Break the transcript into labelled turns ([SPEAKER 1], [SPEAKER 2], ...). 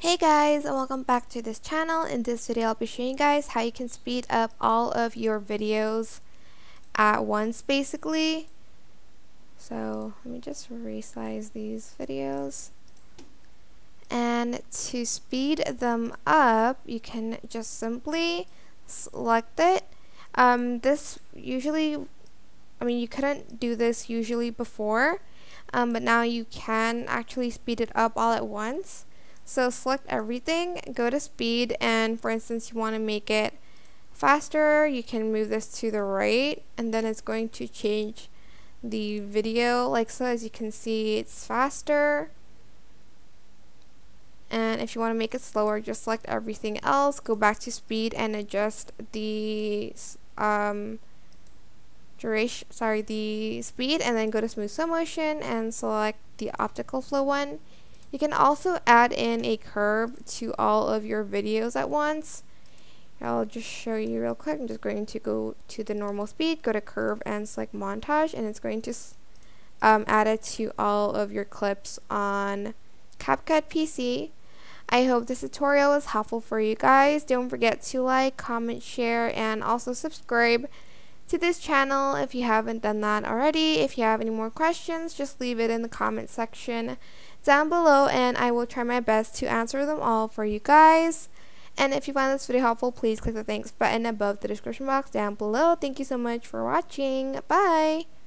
[SPEAKER 1] Hey guys, and welcome back to this channel. In this video I'll be showing you guys how you can speed up all of your videos at once basically. So let me just resize these videos, and to speed them up you can just simply select it. This usually, you couldn't do this usually before, but now you can actually speed it up all at once. So select everything, go to speed, and for instance you want to make it faster, you can move this to the right, and then it's going to change the video like so. As you can see, it's faster. And if you want to make it slower, just select everything else, go back to speed, and adjust the the speed, and then go to smooth slow motion and select the optical flow one. You can also add in a curve to all of your videos at once. I'll just show you real quick. I'm just going to go to the normal speed, go to curve, and select montage, and it's going to add it to all of your clips on CapCut PC. I hope this tutorial was helpful for you guys. Don't forget to like, comment, share, and also subscribe to this channel if you haven't done that already. If you have any more questions, just leave it in the comment section down below, and I will try my best to answer them all for you guys. And if you find this video helpful, please click the thanks button above the description box down below. Thank you so much for watching. Bye!